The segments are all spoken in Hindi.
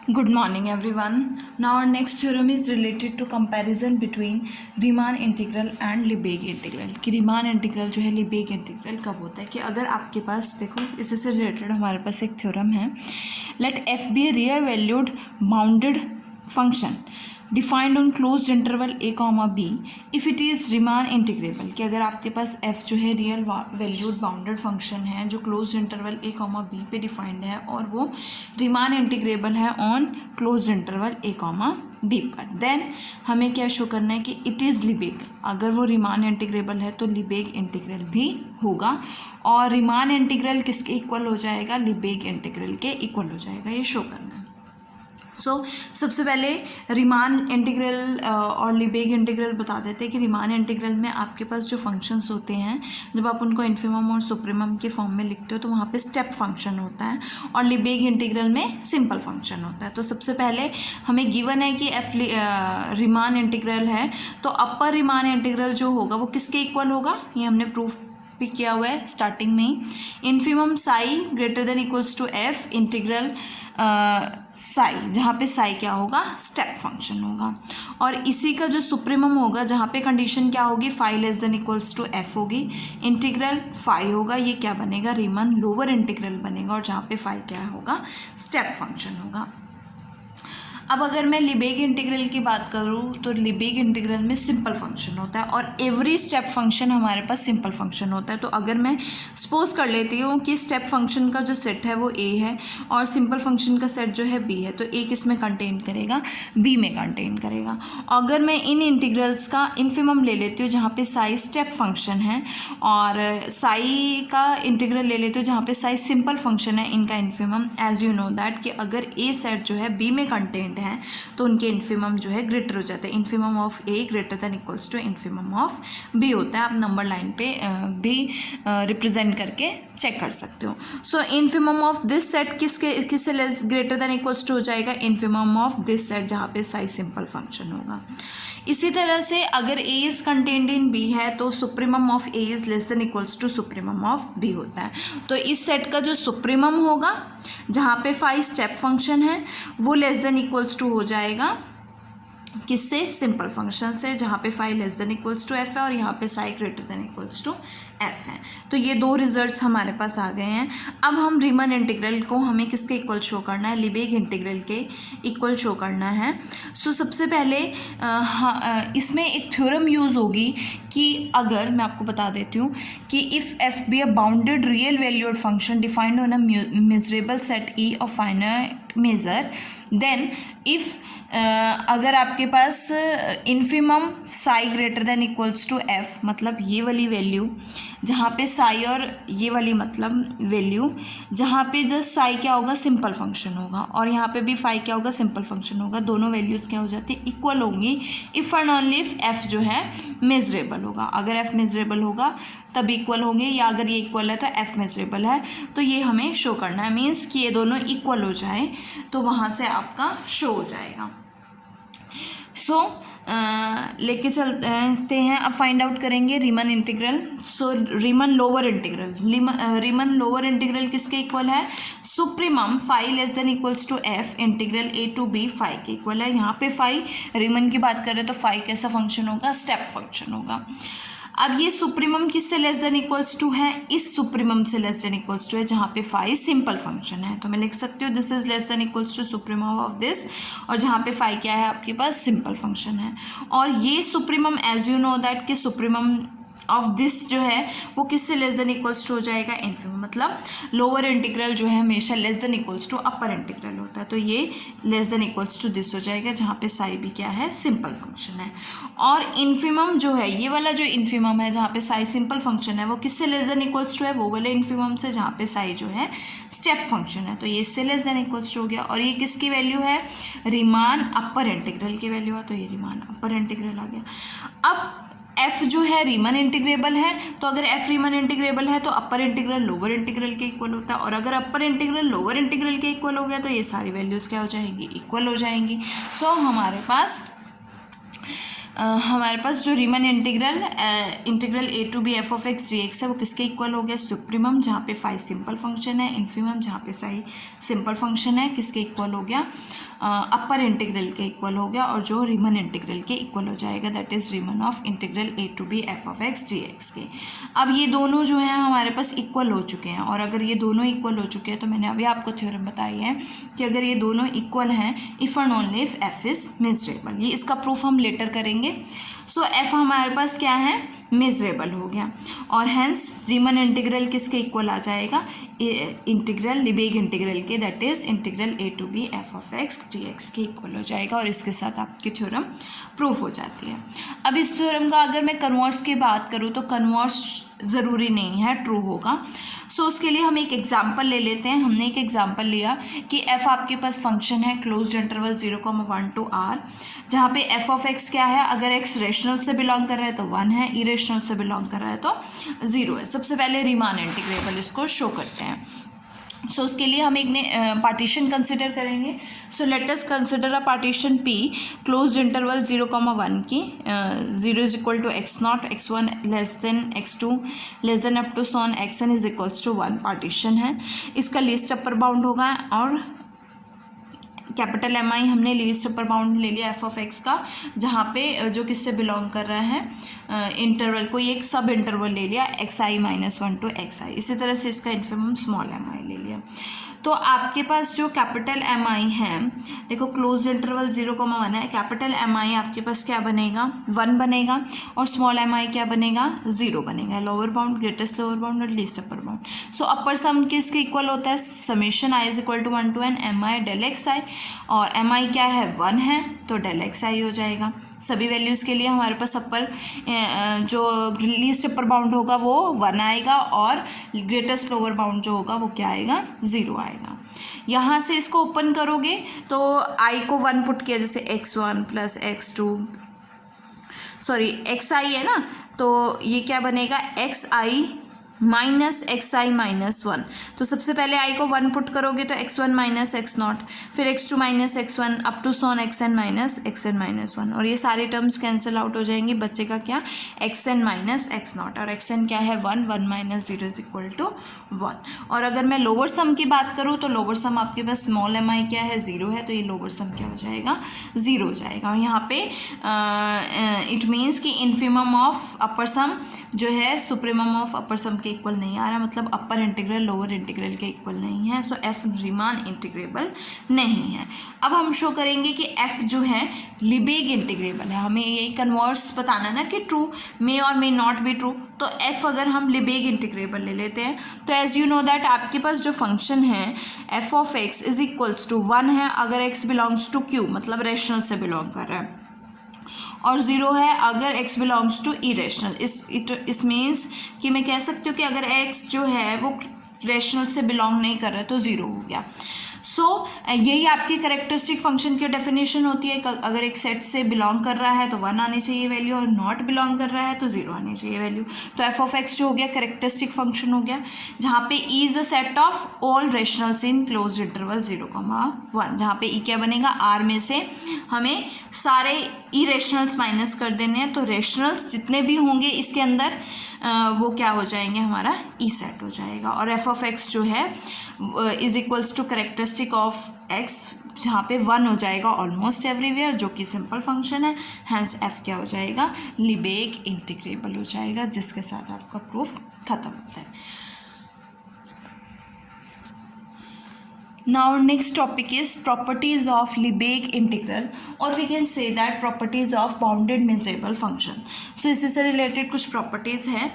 Good morning everyone. Now our next theorem is related to comparison between Riemann integral and Lebesgue integral. कि Riemann integral जो है Lebesgue integral कब होता है कि अगर आपके पास देखो इससे से रिलेटेड हमारे पास एक थ्योरम है. Let f be a real valued bounded function defined on close interval a comma b if it is Riemann integrable. कि अगर आपके पास f जो है रियल वैल्यूड बाउंडेड फंक्शन है जो close interval a comma b पे डिफाइंड है और वो रीमान इंटीग्रेबल है on close interval a comma b पर, देन हमें क्या शो करना है कि इट इज़ लिबेग. अगर वो रीमान इंटीग्रेबल है तो लिबेग इंटीग्रल भी होगा और रीमान इंटीग्रल किसके इक्वल हो जाएगा? लिबेग इंटीग्रल के इक्वल हो जाएगा. ये शो करना है. सबसे पहले रीमान इंटीग्रल और लिबेग इंटीग्रल बता देते हैं कि रीमान इंटीग्रल में आपके पास जो फंक्शंस होते हैं जब आप उनको इन्फिमम और सुप्रीमम के फॉर्म में लिखते हो तो वहाँ पे स्टेप फंक्शन होता है और लिबेग इंटीग्रल में सिंपल फंक्शन होता है. तो सबसे पहले हमें गिवन है कि एफ रीमान इंटीग्रल है तो अपर रीमान इंटीग्रल जो होगा वो किसके इक्वल होगा? ये हमने प्रूफ भी किया हुआ है स्टार्टिंग में ही. Infimum psi greater than equals to F integral psi, जहाँ पे साई क्या होगा? स्टेप फंक्शन होगा. और इसी का जो सुप्रीमम होगा जहाँ पे कंडीशन क्या होगी? Phi less than equals to F होगी, इंटीग्रल फाई होगा. ये क्या बनेगा? रीमान लोअर इंटीग्रल बनेगा और जहाँ पे फाई क्या होगा? स्टेप फंक्शन होगा. अब अगर मैं लिबेग इंटीग्रल की बात करूँ तो लिबेग इंटीग्रल में सिंपल फंक्शन होता है और एवरी स्टेप फंक्शन हमारे पास सिंपल फंक्शन होता है. तो अगर मैं सपोज कर लेती हूँ कि स्टेप फंक्शन का जो सेट है वो a है और सिंपल फंक्शन का सेट जो है b है तो a किस में कंटेन करेगा? b में कंटेन करेगा. अगर मैं इन इंटीग्रल्स का इन्फिमम ले लेती हूँ जहाँ पे साई स्टेप फंक्शन है और साई का इंटीग्रल ले लेती हूँ जहाँ पे साई सिंपल फंक्शन है, इनका infimum as you know that कि अगर a सेट जो है b में कंटेंट हैं तो उनके इन्फिमम जो है ग्रेटर हो जाते हैं. Infimum of a greater than equals to infimum of b होता है. आप नंबर लाइन पे भी रिप्रेजेंट करके चेक कर सकते हो. So infimum of this set किससे less greater than equals to हो जाएगा? इन्फिमम ऑफ दिस सेट जहाँ पे साइज सिंपल फंक्शन होगा. इसी तरह से अगर a is contained in b है तो supremum of a is less than equals to supremum of b होता है. तो इस सेट का जो सुप्रीमम होगा जहाँ पे फाई स्टेप फंक्शन है वो लेस देन इक्वल्स टू हो जाएगा किससे? सिंपल फंक्शन से, जहाँ पे phi less than equals to F है और यहाँ पे psi greater than equals to F है. तो ये दो रिजल्ट्स हमारे पास आ गए हैं. अब हम रीमन इंटीग्रल को हमें किसके इक्वल शो करना है? लिबेग इंटीग्रल के इक्वल शो करना है. सो सबसे पहले इसमें एक थ्योरम यूज़ होगी कि अगर मैं आपको बता देती हूँ कि if F be a bounded real valued function defined on a measurable set E of finite measure then if अगर आपके पास infimum psi greater than equals to F मतलब ये वाली वैल्यू जहाँ पे साई और ये वाली मतलब वैल्यू जहाँ पे जस्ट साई क्या होगा? सिंपल फंक्शन होगा और यहाँ पे भी फाई क्या होगा? सिंपल फंक्शन होगा. दोनों वैल्यूज़ क्या हो जाती है? इक्वल होंगी if and only if F जो है मेजरेबल होगा. अगर एफ मेजरेबल होगा तब इक्वल होंगे या अगर ये इक्वल है तो एफ मेजरेबल है. तो ये हमें शो करना है. मीन्स कि ये दोनों इक्वल हो जाए तो वहाँ से आपका शो हो जाएगा. सो लेके चलते हैं. अब फाइंड आउट करेंगे Riemann integral. So Riemann lower integral, Riemann lower integral किसके इक्वल है? Supremum phi less than equals to F integral A to b phi के इक्वल है. यहाँ पे फाई रीमन की बात करें तो फाई कैसा फंक्शन होगा? स्टेप फंक्शन होगा. अब ये सुप्रीमम किससे लेस देन इक्वल्स टू है? इस सुप्रीमम से लेस देन इक्वल्स टू है जहाँ पे फाई सिंपल फंक्शन है. तो मैं लिख सकती हूँ this is less than equals to supremum of this और जहाँ पे फाई क्या है आपके पास? सिंपल फंक्शन है. और ये supremum as you know that कि सुप्रीमम ऑफ दिस जो है वो किससे लेस देन इक्वल्स टू हो जाएगा? इन्फिमम. मतलब लोअर इंटीग्रल जो है हमेशा less than equals to upper integral होता है. तो ये less than equals to this हो जाएगा जहाँ पे साई भी क्या है? सिंपल फंक्शन है. और इन्फिमम जो है ये वाला जो इन्फिमम है जहाँ पे साई सिंपल फंक्शन है वो किससे लेस देन इक्वल्स टू है? वो वाले इन्फिमम से जहाँ पे साई जो है स्टेप फंक्शन है. तो ये इससे लेस देन इक्वल्स टू हो गया. और ये किसकी वैल्यू है? रीमान अपर इंटीग्रल की वैल्यू है. तो ये रीमान अपर इंटीग्रल आ गया. अब एफ जो है रीमन इंटीग्रेबल है तो अगर एफ रीमन इंटीग्रेबल है तो अपर इंटीग्रल लोअर इंटीग्रल के इक्वल होता है और अगर अपर इंटीग्रल लोअर इंटीग्रल के इक्वल हो गया तो ये सारी वैल्यूज़ क्या हो जाएंगी? इक्वल हो जाएंगी. सो हमारे पास हमारे पास जो Riemann integral A to B F of x D X है वो किसके इक्वल हो गया, सुप्रीमम जहाँ पे फाई सिंपल फंक्शन है, इन्फीमम जहाँ पे साई सिंपल फंक्शन है, किसके इक्वल हो गया, अपर इंटीग्रल के इक्वल हो गया, और जो रीमन इंटीग्रल के इक्वल हो जाएगा, that is Riemann of integral A to B F of x D x के। अब ये दोनों जो हैं हमारे पास इक्वल हो चुके हैं, और अगर ये दोनों इक्वल हो चुके हैं तो मैंने अभी आपको थ्योरम बताई है कि अगर ये दोनों इक्वल हैं, if and only if F is miserable, ये इसका प्रूफ हम लेटर करेंगे। सो एफ हमारे पास क्या है, मिजरेबल हो गया, और हैंस रीमन इंटीग्रल किसके इक्वल आ जाएगा, इंटीग्रल लिबेग इंटीग्रल के, that is integral A to B F of x D x के इक्वल हो जाएगा, और इसके साथ आपकी थ्योरम प्रूफ हो जाती है। अब इस थ्योरम का अगर मैं कन्वर्स की बात करूँ तो कन्वर्स ज़रूरी नहीं है ट्रू होगा। सो उसके लिए हम एक एग्जाम्पल ले लेते हैं। हमने एक एग्जाम्पल लिया कि एफ आपके पास फंक्शन है क्लोज्ड इंटरवल 0,1 to r, जहाँ पे एफ ऑफ एक्स क्या है, अगर एक्स रेशनल से बिलोंग कर रहा है तो 1 है, इरेशनल से बिलोंग कर रहा है तो 0 है। सबसे पहले रीमान इंटीग्रेबल इसको शो करते हैं। सो उसके लिए हम एक पार्टीशन कंसिडर करेंगे। So let us consider a partition P closed interval 0,1 की, 0 is equal to x0, x1 less than x2 less than up to so on xn is equals to 1 partition है। इसका लीस्ट अपर बाउंड होगा, और कैपिटल एम आई हमने लीस्ट अपर बाउंड ले लिया एफ ऑफ एक्स का, जहाँ पे जो किससे बिलोंग कर रहा है, इंटरवल कोई एक सब इंटरवल ले लिया xi-1 to xi। इसी तरह से इसका इन्फिमम स्मॉल एम आई ले लिया। तो आपके पास जो कैपिटल एम आई है, देखो क्लोज इंटरवल 0,1 है, कैपिटल एम आई आपके पास क्या बनेगा, 1 बनेगा, और स्मॉल एम आई क्या बनेगा, 0 बनेगा। Lower bound, greatest lower bound और least upper bound. So upper sum किसके इक्वल होता है, summation I is equal to 1 to n M I del X I, और एम आई क्या है, 1 है, तो डेल एक्स आई हो जाएगा। सभी वैल्यूज़ के लिए हमारे पास अपर जो लीस्ट अपर बाउंड होगा वो 1 आएगा, और ग्रेटेस्ट लोअर बाउंड जो होगा वो क्या आएगा, 0 आएगा। यहाँ से इसको ओपन करोगे तो i को 1 पुट किया, जैसे x1 plus x2 sorry xi है ना, तो ये क्या बनेगा, xi माइनस xi-1। तो सबसे पहले i को 1 पुट करोगे तो x1 माइनस x0, फिर x2 minus x1 up to so on xn minus xn-1, और ये सारे टर्म्स कैंसिल आउट हो जाएंगे, बचेगा क्या, xn माइनस x0, और xn क्या है, 1, 1 माइनस 0 इज इक्वल टू 1। और अगर मैं लोअर सम की बात करूँ तो लोअर सम आपके पास स्मॉल एम आई क्या है, 0 है, तो ये लोअर सम क्या हो जाएगा, 0 हो जाएगा। और यहाँ पे इट मीन्स कि इन्फीमम ऑफ अपर सम जो है सुप्रीमम ऑफ अपर सम के इक्वल नहीं आ रहा, मतलब अपर इंटीग्रल लोअर इंटीग्रल के इक्वल नहीं है। सो एफ रीमान इंटीग्रेबल नहीं है। अब हम शो करेंगे कि एफ जो है लिबेग इंटीग्रेबल है। हमें यही कन्वर्स बताना ना कि ट्रू मे और मे नॉट बी ट्रू। तो एफ अगर हम लिबेग इंटीग्रेबल ले लेते हैं तो एज यू नो दैट आपके पास जो फंक्शन है f of x is equals to 1 है अगर एक्स बिलोंग्स टू क्यू, मतलब रेशनल से बिलोंग कर रहा है, और 0 है अगर x बिलोंग्स टू इरेशनल। इस मीन्स कि मैं कह सकती हूँ कि अगर x जो है वो रेशनल से बिलोंग नहीं कर रहा है तो 0 हो गया। सो यही आपकी करेक्टरिस्टिक फंक्शन की डेफिनेशन होती है। अगर एक सेट से बिलोंग कर रहा है तो 1 आनी चाहिए वैल्यू, और नॉट बिलोंग कर रहा है तो 0 आनी चाहिए वैल्यू। तो एफ ऑफ एक्स जो हो गया करेक्टरिस्टिक फंक्शन हो गया, जहाँ पे E is a set of all rationals in close interval 0,1, जहाँ पे ई क्या बनेगा, आर में से हमें सारे ई रेशनल्स माइनस कर देने हैं, तो रेशनल्स जितने भी होंगे इसके अंदर वो क्या हो जाएंगे, हमारा ई सेट हो जाएगा। और एफ ऑफ एक्स जो है is equals to characteristic of x, जहाँ पे 1 हो जाएगा ऑलमोस्ट एवरीवेयर, जो कि सिंपल फंक्शन है। हैंस एफ क्या हो जाएगा, लिबेग इंटीग्रेबल हो जाएगा, जिसके साथ आपका प्रूफ खत्म होता है। Now next topic is properties of Lebesgue integral, or we can say that properties of bounded measurable function. So इससे से related कुछ properties हैं,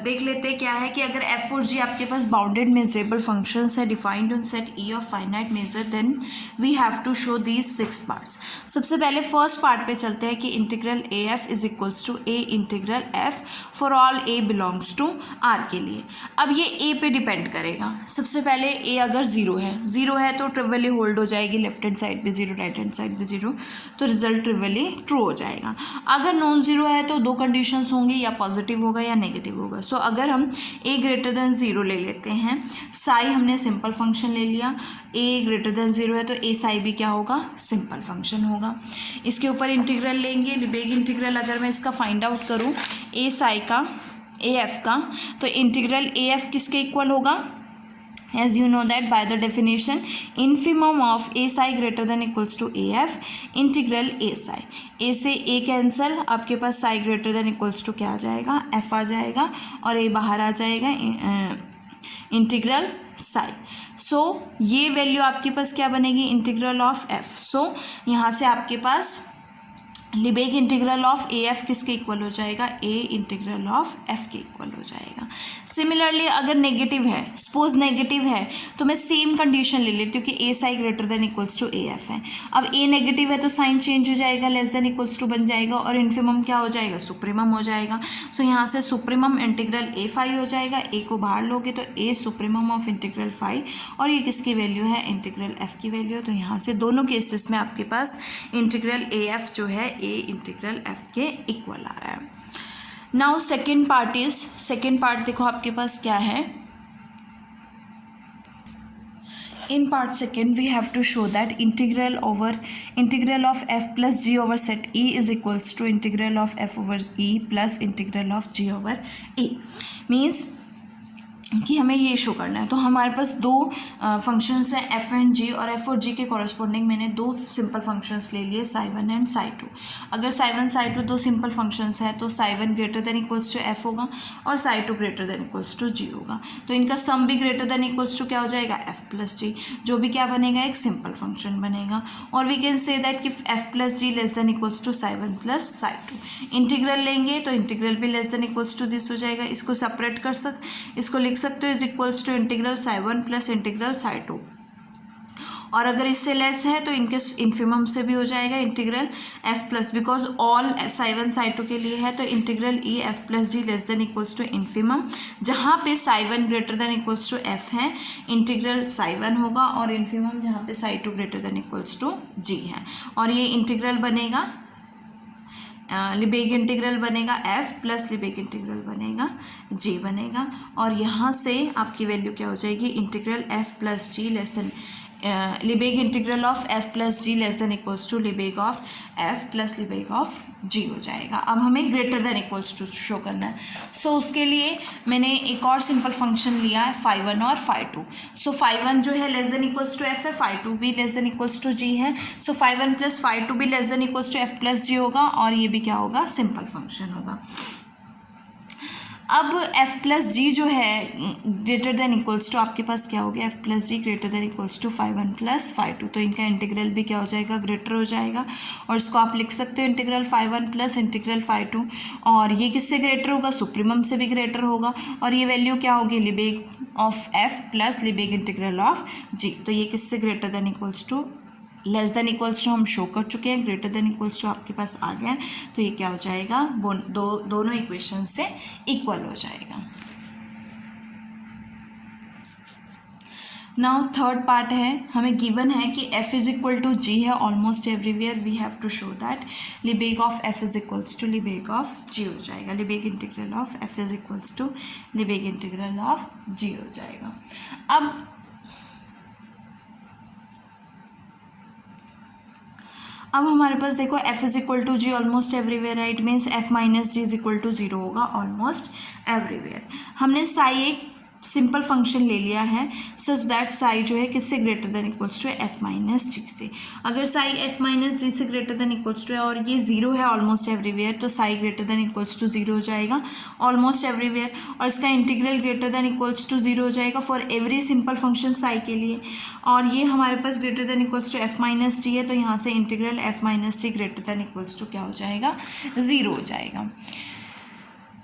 देख लेते हैं क्या है कि अगर एफ और जी आपके पास बाउंडेड मेजरेबल फंक्शंस है defined on set E of finite measure, then we have to show these 6 parts. सबसे पहले फर्स्ट पार्ट पे चलते हैं कि integral a f is equals to a integral f for all a belongs to R के लिए। अब ये ए पे डिपेंड करेगा। सबसे पहले ए अगर 0 है तो ट्रिवियली होल्ड हो जाएगी, लेफ्ट हैंड साइड पे 0 राइट हैंड साइड पे 0, तो रिजल्ट ट्रिवियली ट्रू हो जाएगा। अगर नॉन 0 है तो 2 कंडीशंस होंगी, या पॉजिटिव होगा या नेगेटिव होगा। सो अगर हम a ग्रेटर देन 0 ले लेते हैं, साई हमने सिंपल फंक्शन ले लिया, a ग्रेटर देन 0 है तो a साई भी क्या होगा, सिंपल फंक्शन होगा। इसके ऊपर इंटीग्रल लेंगे, लिबेग इंटीग्रल अगर मैं इसका फाइंड आउट करूँ a साई का, a f का, तो इंटीग्रल a f किसके इक्वल होगा, as you know that by the definition infimum of a psi greater than equals to af integral a psi, a से a कैंसल, आपके पास psi greater than equals to क्या आ जाएगा, f आ जाएगा और a बाहर आ जाएगा, इंटीग्रल psi। सो ये वैल्यू आपके पास क्या बनेगी, इंटीग्रल ऑफ f। सो यहाँ से आपके पास लिबेग इंटीग्रल ऑफ ए एफ किसके इक्वल हो जाएगा, ए इंटीग्रल ऑफ एफ के इक्वल हो जाएगा। सिमिलरली अगर नेगेटिव है, सपोज नेगेटिव है, तो मैं सेम कंडीशन ले लेती हूँ कि A psi greater than equals to A F है। अब ए नेगेटिव है तो साइन चेंज हो जाएगा, लेस देन इक्वल्स टू बन जाएगा और इन्फिमम क्या हो जाएगा, सुप्रीमम हो जाएगा। सो यहाँ से सुप्रीमम इंटीग्रल ए फाई हो जाएगा, ए को बाहर लोगे तो ए सुप्रीमम ऑफ इंटीग्रल फाई, और ये किसकी वैल्यू है, इंटीग्रल एफ की वैल्यू। तो यहाँ से दोनों केसेस में आपके पास इंटीग्रल ए एफ जो है ए इंटीग्रल एफ के इक्वल आ रहा है। नाउ सेकेंड पार्ट देखो आपके पास क्या है, in part second we have to show that integral of f plus g over set E is equals to integral of f over E plus integral of g over A, means कि हमें ये शो करना है। तो हमारे पास दो फंक्शंस हैं एफ एंड जी, और एफ और जी के कॉरस्पॉन्डिंग मैंने दो सिंपल फंक्शंस ले लिए, psi one and psi two. अगर साई वन साई टू दो सिंपल फंक्शंस हैं तो psi one greater than equals to F होगा और psi two greater than equals to G होगा। तो इनका सम भी ग्रेटर देन इक्वल्स टू क्या हो जाएगा, एफ प्लस जी, जो भी क्या बनेगा, एक सिंपल फंक्शन बनेगा। और वी कैन से दैट कि f plus ji less than equals to psi one plus psi two. Integral लेंगे तो इंटीग्रल भी less than equals to this हो जाएगा। इसको सेपरेट कर इसको लिख सकते हो is equals to integral psi one plus integral psi two, और अगर इससे लेस है तो इनके इन्फिमम से भी हो जाएगा integral F plus, because all psi one psi two के लिए है तो integral E F plus ji less than equals to infimum, जहाँ पे psi one greater than equals to F है इंटीग्रल साई वन होगा, और इन्फिमम जहाँ पे psi two greater than equals to G है। और ये इंटीग्रल बनेगा लिबेग इंटीग्रल बनेगा f प्लस लिबेग इंटीग्रल बनेगा g बनेगा, और यहाँ से आपकी वैल्यू क्या हो जाएगी, integral f plus ji less than Lebesgue integral of f plus ji less than equals to Lebesgue of f plus Lebesgue of g हो जाएगा। अब हमें greater than equals to show करना है। सो उसके लिए मैंने एक और सिंपल फंक्शन लिया है फाई वन और phi two. So phi one जो है less than equals to f है, फाई टू भी less than equals to g है। So phi one plus phi two भी less than equals to f plus G होगा, और ये भी क्या होगा, सिंपल फंक्शन होगा। अब f प्लस जी जो है ग्रेटर देन इक्वल्स टू आपके पास क्या हो गया, f plus g greater than equals to phi one plus phi two, तो इनका इंटीग्रल भी क्या हो जाएगा, ग्रेटर हो जाएगा। और इसको आप लिख सकते हो integral phi one plus integral phi two, और ये किससे ग्रेटर होगा, सुप्रीमम से भी ग्रेटर होगा, और ये वैल्यू क्या होगी, Lebesgue of f plus Lebesgue integral of g। तो ये किससे greater than equals to, less than equals to हम शो कर चुके हैं, ग्रेटर देन इक्वल्स टू आपके पास आ गया है, तो ये क्या हो जाएगा, दोनों इक्वेशन से इक्वल हो जाएगा। नाउ थर्ड पार्ट है, हमें गिवन है कि f is equal to g है almost everywhere, we have to show that Lebesgue of f is equals to Lebesgue of g हो जाएगा। Lebesgue integral of f is equals to Lebesgue integral of g हो जाएगा। अब हमारे पास देखो f is equal to G almost everywhere, right, means f minus G is equal to zero होगा ऑलमोस्ट एवरीवेयर। हमने साई एक सिंपल फंक्शन ले लिया है सच दैट साई जो है किससे greater than equals to F minus G से। अगर साई एफ माइनस जी से ग्रेटर देन इक्वल्स टू है और ये जीरो है ऑलमोस्ट एवरीवेयर, तो psi greater than equals to zero हो जाएगा ऑलमोस्ट एवरीवेयर, और इसका integral greater than equals to zero हो जाएगा for every simple function psi के लिए। और ये हमारे पास greater than equals to F minus G है, तो यहाँ से integral F minus G greater than equals to क्या हो जाएगा, ज़ीरो हो जाएगा।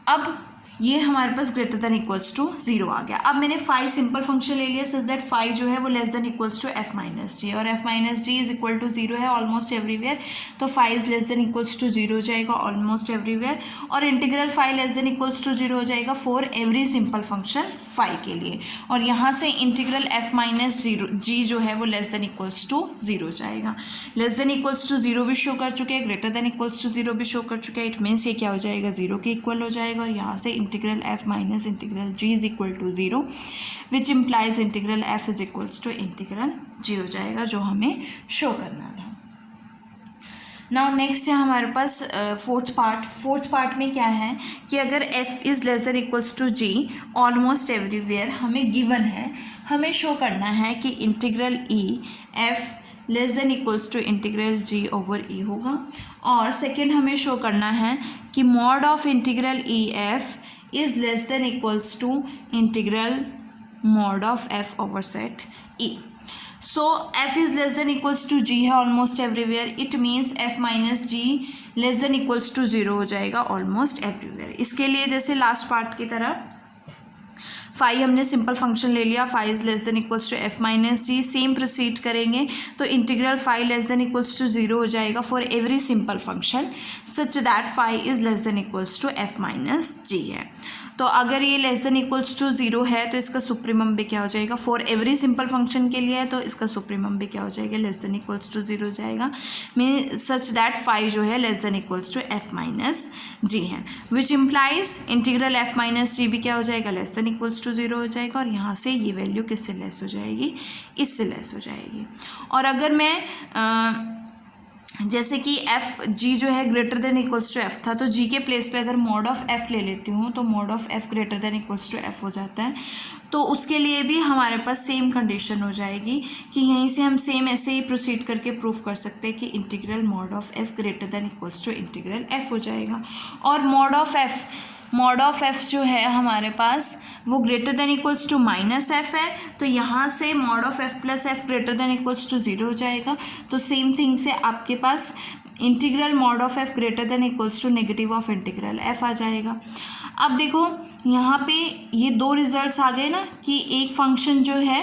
अब ये हमारे पास greater than equals to zero आ गया। अब मैंने फाई सिंपल फंक्शन ले लिया सच दैट फाई जो है वो less than equals to F minus G, और F minus G is equal to zero है ऑलमोस्ट एवरीवेयर, तो phi is less than equals to zero हो जाएगा ऑलमोस्ट एवरीवेयर, और integral phi less than equals to zero हो जाएगा for every simple function phi के लिए। और यहाँ से इंटीग्रल एफ माइनस जी जो है वो less than equals to zero हो जाएगा। Less than equals to zero भी शो कर चुके हैं, greater than equals to zero भी शो कर चुके हैं, इट मीन्स ये क्या हो जाएगा, जीरो के इक्वल हो जाएगा, और यहाँ से integral F minus integral G is equal to 0, which implies integral F is equals to integral G हो जाएगा, जो हमें शो करना था। नाउ नेक्स्ट है हमारे पास फोर्थ पार्ट में क्या है कि अगर f is less than equals to g almost everywhere हमें गिवन है, हमें शो करना है कि integral e f less than equals to integral g over e होगा, और सेकेंड हमें शो करना है कि mod of integral e f is less than equals to integral mod of f over set e। So f is less than equals to g है almost everywhere, it means f minus g less than equals to 0 हो जाएगा ऑलमोस्ट एवरीवेयर। इसके लिए जैसे लास्ट पार्ट की तरह फाई हमने सिंपल फंक्शन ले लिया, phi is less than equals to F minus G, same proceed करेंगे तो integral phi less than equals to 0 हो जाएगा for every simple function such that phi is less than equals to F minus G है। तो अगर ये लेस देन इक्वल्स टू 0 है तो इसका सुप्रीमम भी क्या हो जाएगा, फॉर एवरी सिंपल फंक्शन के लिए है तो इसका सुप्रीमम भी क्या हो जाएगा, लेस देन इक्वल्स टू 0 हो जाएगा, मीन सच दैट फाई जो है less than equals to F minus G है, which implies integral F minus G भी क्या हो जाएगा, लेस देन इक्वल्स टू 0 हो जाएगा, और यहाँ से ये वैल्यू किससे लेस हो जाएगी, इससे लेस हो जाएगी। और अगर मैं जैसे कि एफ जी जो है greater than equals to f था, तो जी के प्लेस पे अगर मॉड ऑफ एफ ले लेती हूँ तो mod of F greater than equals to f हो जाता है, तो उसके लिए भी हमारे पास सेम कंडीशन हो जाएगी कि यहीं से हम सेम ऐसे ही प्रोसीड करके प्रूफ कर सकते हैं कि integral mod of F greater than equals to integral f हो जाएगा। और मॉड ऑफ एफ जो है हमारे पास वो greater than equals to minus F है, तो यहाँ से mod of F plus F greater than equals to 0 हो जाएगा। तो सेम थिंग से आपके पास integral mod of F greater than equals to negative of integral F आ जाएगा। अब देखो यहाँ पे ये दो रिजल्ट्स आ गए ना कि एक फंक्शन जो है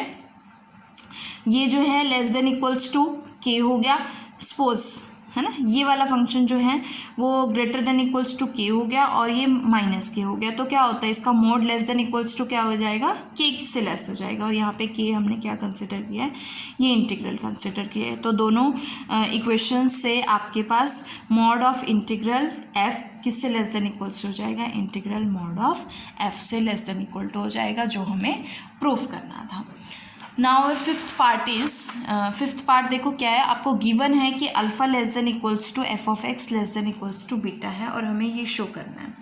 ये जो है लेस देन इक्वल्स टू के हो गया, सपोज है ना, ये वाला फंक्शन जो है वो ग्रेटर देन इक्वल्स टू के हो गया और ये माइनस के हो गया, तो क्या होता है इसका mod less than equals to क्या हो जाएगा, के से लेस हो जाएगा। और यहाँ पे के हमने क्या कंसिडर किया है, ये इंटीग्रल कंसिडर किया है। तो दोनों इक्वेशंस से आपके पास मॉड ऑफ इंटीग्रल एफ किससे लेस देन इक्वल्स हो जाएगा, इंटीग्रल मॉड ऑफ एफ से लेस देन इक्वल टू हो जाएगा, जो हमें प्रूफ करना था। नाउ फिफ्थ पार्ट देखो क्या है, आपको गिवन है कि alpha less than equals to f of x less than equals to beta है और हमें ये शो करना है।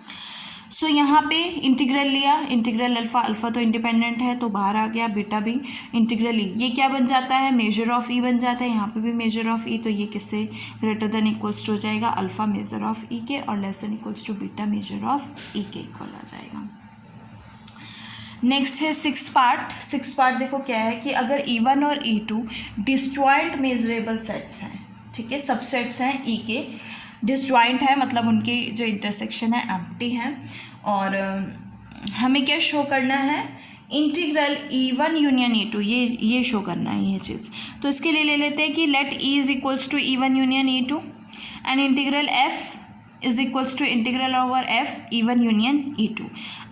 सो यहाँ पे इंटीग्रल लिया, इंटीग्रल अल्फ़ा तो इंडिपेंडेंट है तो बाहर आ गया, बीटा भी इंटीग्रल ई, ये क्या बन जाता है, मेजर ऑफ ई बन जाता है, यहाँ पे भी मेजर ऑफ ई, तो ये किससे ग्रेटर देन इक्वल्स टू हो जाएगा, अल्फ़ा मेजर ऑफ ई के, और less than equals to beta measure of E के इक्वल आ जाएगा। नेक्स्ट है सिक्स पार्ट देखो क्या है कि अगर E1 और E2 डिसजॉइंट मेजरेबल सेट्स हैं, ठीक है, सबसेट्स हैं E के, डिसजॉइंट है मतलब उनकी जो इंटरसेक्शन है एम्प्टी है, और हमें क्या शो करना है, इंटीग्रल E1 यूनियन E2, ये शो करना है ये चीज़। तो इसके लिए ले लेते हैं कि let E is equals to E1 union E2 and integral F is equals to integral over F E1 union E2।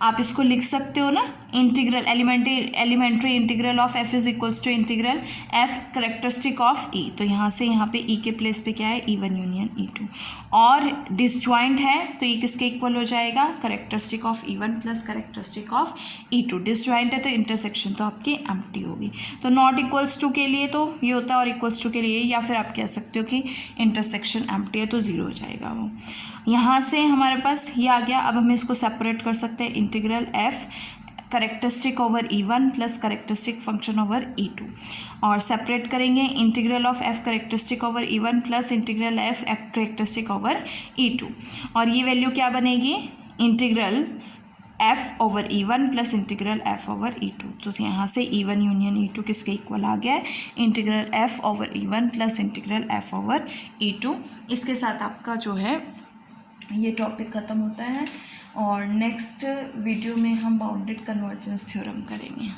आप इसको लिख सकते हो ना, integral elementary integral of F is equals to integral F characteristic of E, तो यहाँ से यहाँ पे ई के प्लेस पे क्या है, E1 यूनियन E2, और डिसजॉइंट है तो ये किसके इक्वल हो जाएगा, characteristic of E1 plus characteristic of E2। Disjoint है तो इंटरसेक्शन तो आपकी एम्प्टी होगी, तो नॉट इक्वल्स टू के लिए तो ये होता है और इक्वल्स टू के लिए, या फिर आप कह सकते हो कि इंटरसेक्शन एम्प्टी है तो 0 हो जाएगा वो। यहाँ से हमारे पास ये आ गया। अब हम इसको सेपरेट कर सकते हैं, integral F characteristic over E1 plus characteristic function over E2, और सेपरेट करेंगे integral of F characteristic over E1 plus integral F characteristic over E2, और ये वैल्यू क्या बनेगी, integral F over E1 plus integral F over E2। तो यहाँ से E1 यूनियन E2 किसके इक्वल आ गया है, integral F over E1 plus integral F over E2। इसके साथ आपका जो है ये टॉपिक ख़त्म होता है, और नेक्स्ट वीडियो में हम बाउंडेड कन्वर्जेंस थ्योरम करेंगे।